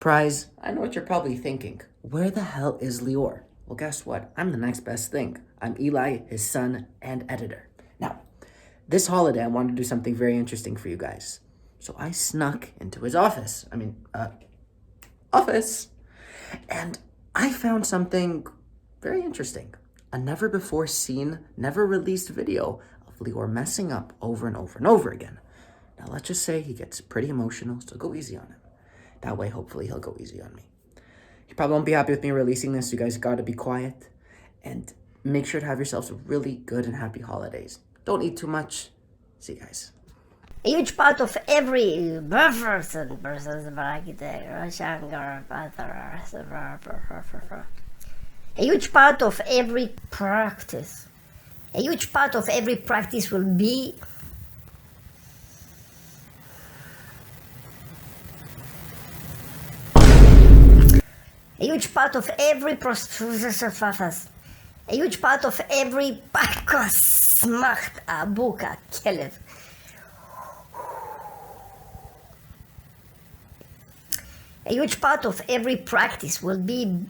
Prize, I know what you're probably thinking. Where the hell is Lior? Well, guess what? I'm the next best thing. I'm Eli, his son and editor. Now, this holiday, I wanted to do something very interesting for you guys. So I snuck into his office. Office. And I found something very interesting. A never before seen, never released video of Lior messing up over and over and over again. Now, let's just say he gets pretty emotional, so go easy on him. That way, hopefully, he'll go easy on me. You probably won't be happy with me releasing this. You guys gotta be quiet. And make sure to have yourselves really good and happy holidays. Don't eat too much. See you guys. A huge part of every a huge part of every practice. A huge part of every practice will be a huge part of every a huge part of every pakos macht abuka kelev. A huge part of every practice will be